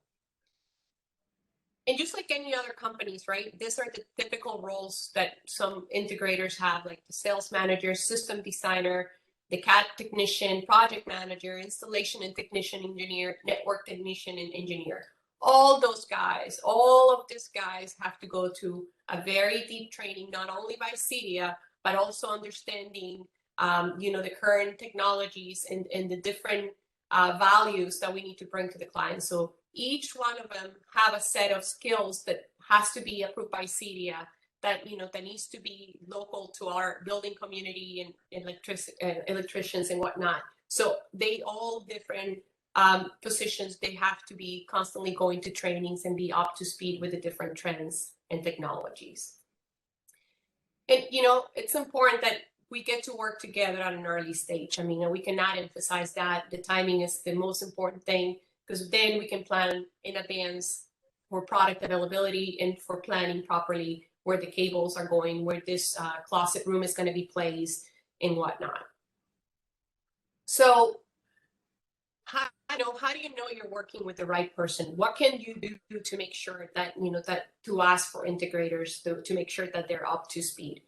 And just like any other companies, right, these are the typical roles that some integrators have, like the sales manager, system designer, the CAD technician, project manager, installation and technician engineer, network technician and engineer. All those guys, all of these guys have to go to a very deep training, not only by Cedia, but also understanding, the current technologies and the different values that we need to bring to the client. So each one of them have a set of skills that has to be approved by Cedia, that that needs to be local to our building community and electricians and whatnot. So they all different positions, they have to be constantly going to trainings and be up to speed with the different trends and technologies. And it's important that we get to work together at an early stage. I mean, we cannot emphasize that. The timing is the most important thing, because then we can plan in advance for product availability and for planning properly where the cables are going, where this closet room is going to be placed and whatnot. So how do you know you're working with the right person? What can you do to make sure that, that to ask for integrators to make sure that they're up to speed?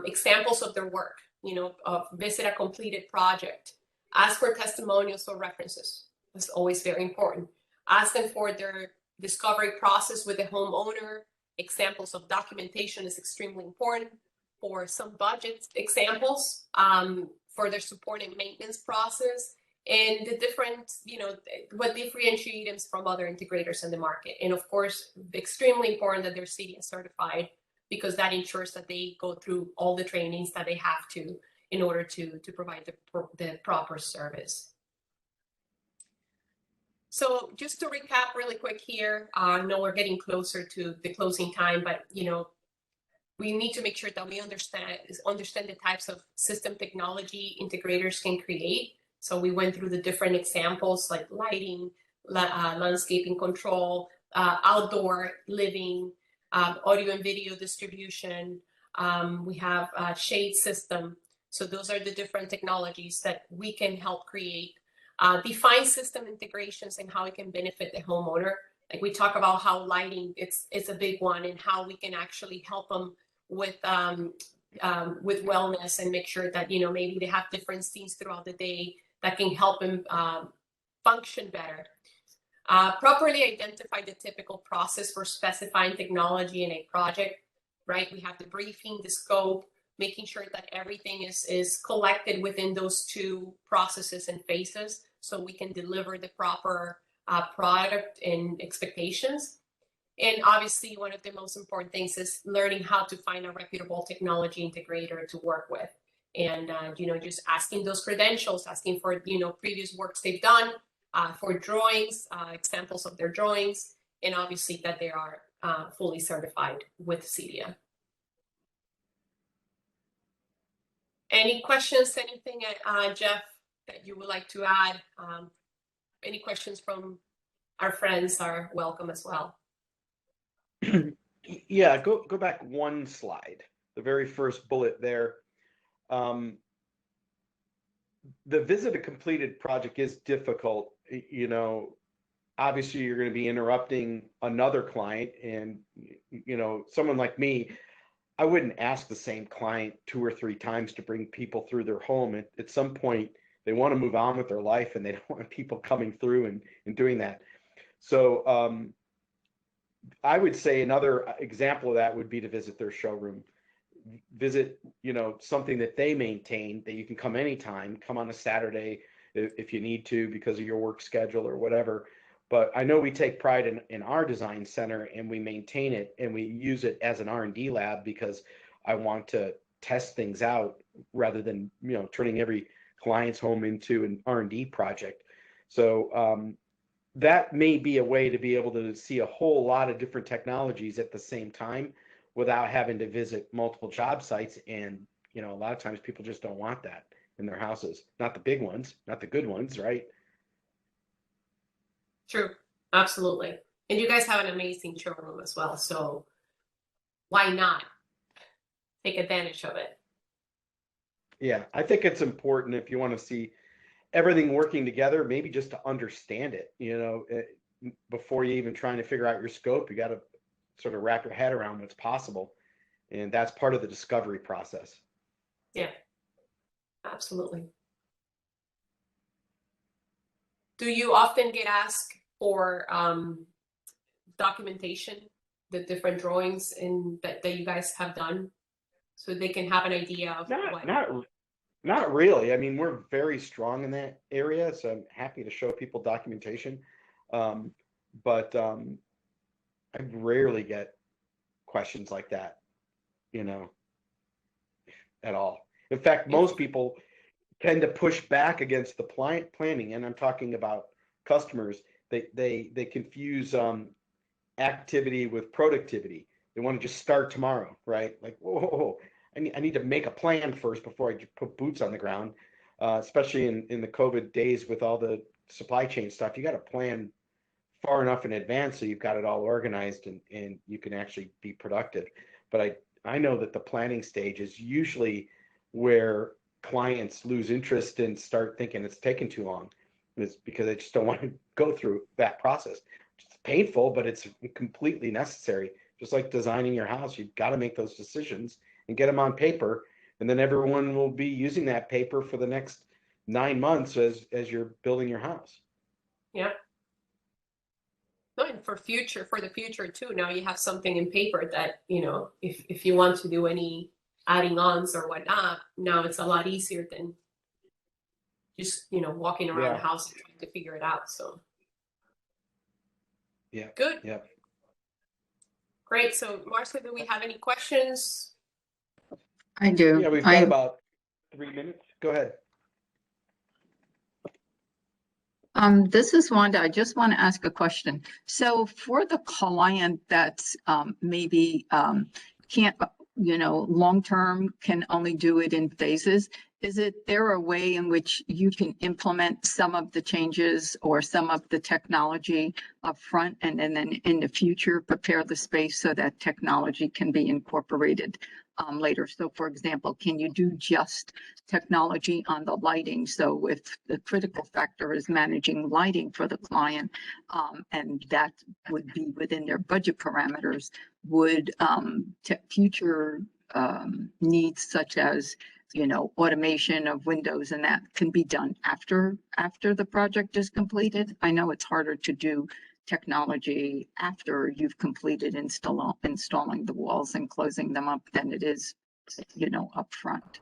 Examples of their work, visit a completed project, ask for testimonials or references. That's always very important. Ask them for their discovery process with the homeowner. Examples of documentation is extremely important. For some budget examples, for their support and maintenance process, and the different, what differentiates them from other integrators in the market. And of course, extremely important that they're Cedia certified, because that ensures that they go through all the trainings that they have to in order to provide the proper service. So just to recap really quick here, I know we're getting closer to the closing time, but we need to make sure that we understand the types of system technology integrators can create. So we went through the different examples like lighting, landscaping control, outdoor living, audio and video distribution. We have a shade system. So those are the different technologies that we can help create. Define system integrations and how it can benefit the homeowner. Like we talk about how lighting, it's a big one, and how we can actually help them with wellness and make sure that, maybe they have different scenes throughout the day that can help them function better. Properly identify the typical process for specifying technology in a project, right? We have the briefing, the scope, making sure that everything is collected within those two processes and phases so we can deliver the proper product and expectations. And obviously, one of the most important things is learning how to find a reputable technology integrator to work with. And, just asking those credentials, asking for, previous works they've done, for drawings, examples of their drawings, and obviously that they are fully certified with Cedia. Any questions, anything, Jeff, that you would like to add? Any questions from our friends are welcome as well. Yeah, go back one slide, the very first bullet there. The visit a completed project is difficult. Obviously you're going to be interrupting another client, and someone like me, I wouldn't ask the same client 2 or 3 times to bring people through their home. At some point they want to move on with their life, and they don't want people coming through and doing that. So I would say another example of that would be to visit their showroom. Visit, something that they maintain, that you can come anytime, come on a Saturday if you need to because of your work schedule or whatever. But I know we take pride in our design center, and we maintain it, and we use it as an R&D lab because I want to test things out rather than, turning every client's home into an R&D project. So that may be a way to be able to see a whole lot of different technologies at the same time without having to visit multiple job sites. And, a lot of times people just don't want that in their houses. Not the big ones, not the good ones, right? True. Absolutely. And you guys have an amazing showroom as well. So why not take advantage of it? Yeah, I think it's important if you want to see everything working together, maybe just to understand it, before you even trying to figure out your scope, you got to sort of wrap your head around what's possible. And that's part of the discovery process. Yeah, absolutely. Do you often get asked for documentation, the different drawings that you guys have done, so they can have an idea of Not really. I mean, we're very strong in that area, so I'm happy to show people documentation. But I rarely get questions like that, at all. In fact, most people tend to push back against the planning, and I'm talking about customers. They confuse activity with productivity. They want to just start tomorrow, right? Like, whoa, I need to make a plan first before I put boots on the ground, especially in the COVID days with all the supply chain stuff. You got to plan far enough in advance so you've got it all organized and you can actually be productive. But I know that the planning stage is usually where clients lose interest and start thinking it's taking too long. It's because they just don't want to go through that process. It's painful, but it's completely necessary. Just like designing your house, you've got to make those decisions and get them on paper, and then everyone will be using that paper for the next 9 months as you're building your house. Yeah. No, and for the future too. Now you have something in paper that, if you want to do any adding ons or whatnot, now it's a lot easier than just, walking around the house and trying to figure it out. So yeah. Good. Yeah. Great. So Marcia, do we have any questions? I do. Yeah, we've got about 3 minutes. Go ahead. This is Wanda. I just want to ask a question. So for the client that's maybe can't long-term can only do it in phases. Is there a way in which you can implement some of the changes or some of the technology up front and then in the future prepare the space so that technology can be incorporated later? So for example, can you do just technology on the lighting? So if the critical factor is managing lighting for the client, and that would be within their budget parameters, would future needs such as automation of windows and that can be done after the project is completed? I know it's harder to do technology after you've completed installing the walls and closing them up than it is, up front.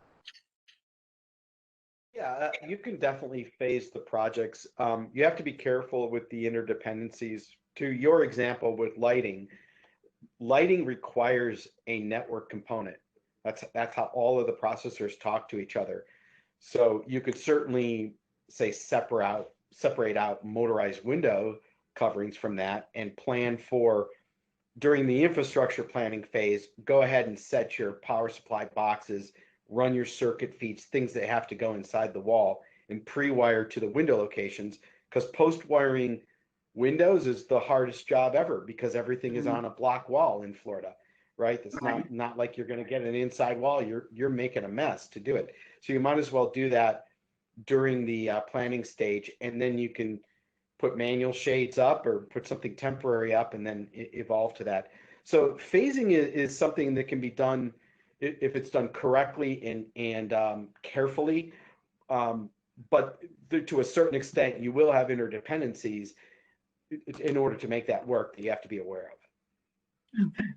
Yeah, you can definitely phase the projects. You have to be careful with the interdependencies. To your example with lighting requires a network component. That's how all of the processors talk to each other. So you could certainly say separate out motorized window coverings from that and plan for, during the infrastructure planning phase, go ahead and set your power supply boxes, run your circuit feeds, things that have to go inside the wall, and pre-wire to the window locations, because post-wiring windows is the hardest job ever because everything is on a block wall in Florida, right? It's not like you're going to get an inside wall. You're making a mess to do it. So you might as well do that during the planning stage, and then you can put manual shades up or put something temporary up and then evolve to that. So phasing is something that can be done if it's done correctly and carefully. But to a certain extent, you will have interdependencies in order to make that work that you have to be aware of. Okay.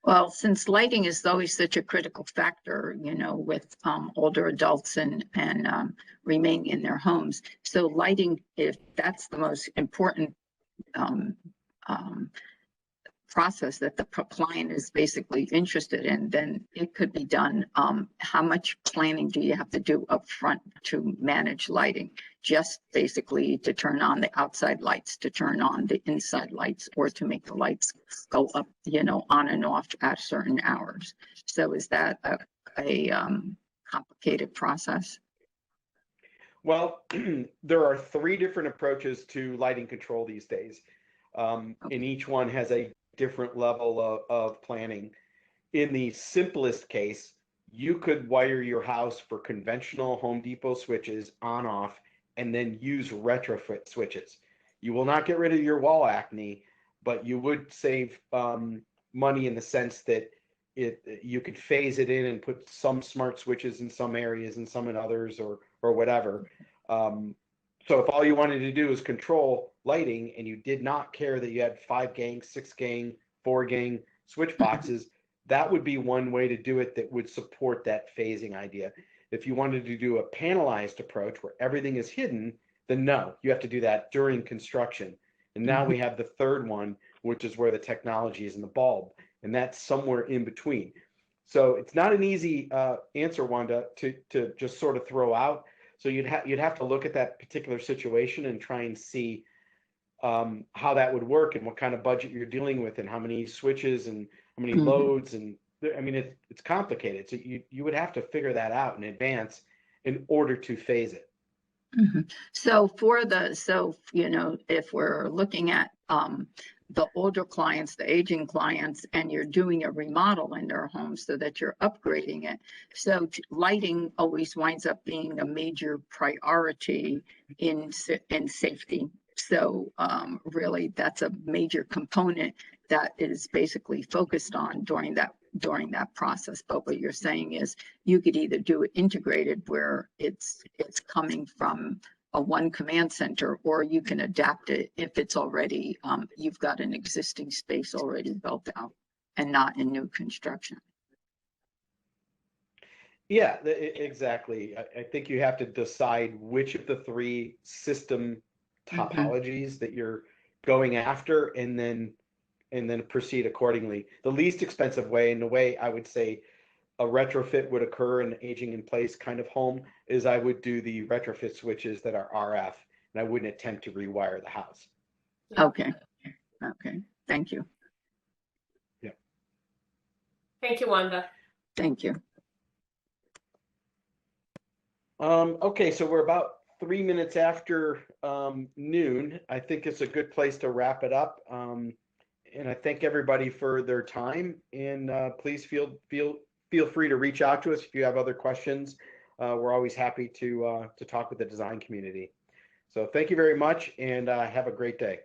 Well, since lighting is always such a critical factor, with older adults and remaining in their homes. So lighting, if that's the most important process that the client is basically interested in, then it could be done. How much planning do you have to do up front to manage lighting? Just basically to turn on the outside lights, to turn on the inside lights, or to make the lights go up, on and off at certain hours. So is that a complicated process? Well, there are 3 different approaches to lighting control these days. And each one has a different level of planning. In the simplest case, you could wire your house for conventional Home Depot switches on off and then use retrofit switches. You will not get rid of your wall acne, but you would save money in the sense that you could phase it in and put some smart switches in some areas and some in others, or whatever. So if all you wanted to do is control lighting and you did not care that you had 5-gang, 6-gang, 4-gang switch boxes, that would be one way to do it that would support that phasing idea. If you wanted to do a panelized approach where everything is hidden, then no, you have to do that during construction. And now we have the third one, which is where the technology is in the bulb, and that's somewhere in between. So it's not an easy answer, Wanda, to just sort of throw out. So you'd have to look at that particular situation and try and see how that would work and what kind of budget you're dealing with and how many switches and how many loads. And I mean, it's complicated. So you would have to figure that out in advance in order to phase it. So if we're looking at the older clients, the aging clients, and you're doing a remodel in their home so that you're upgrading it. So lighting always winds up being a major priority in safety. So really, that's a major component that is basically focused on during that process. But what you're saying is you could either do it integrated where it's coming from a one command center, or you can adapt it if it's already, you've got an existing space already built out and not in new construction. Yeah, exactly. I think you have to decide which of the 3 system topologies that you're going after, and then proceed accordingly. The least expensive way, and the way I would say a retrofit would occur in an aging in place kind of home, is I would do the retrofit switches that are RF, and I wouldn't attempt to rewire the house. Okay. Thank you. Yeah. Thank you, Wanda. Thank you. Okay, so we're about 3 minutes after noon. I think it's a good place to wrap it up. And I thank everybody for their time. And please feel free to reach out to us if you have other questions. We're always happy to talk with the design community. So thank you very much, and have a great day.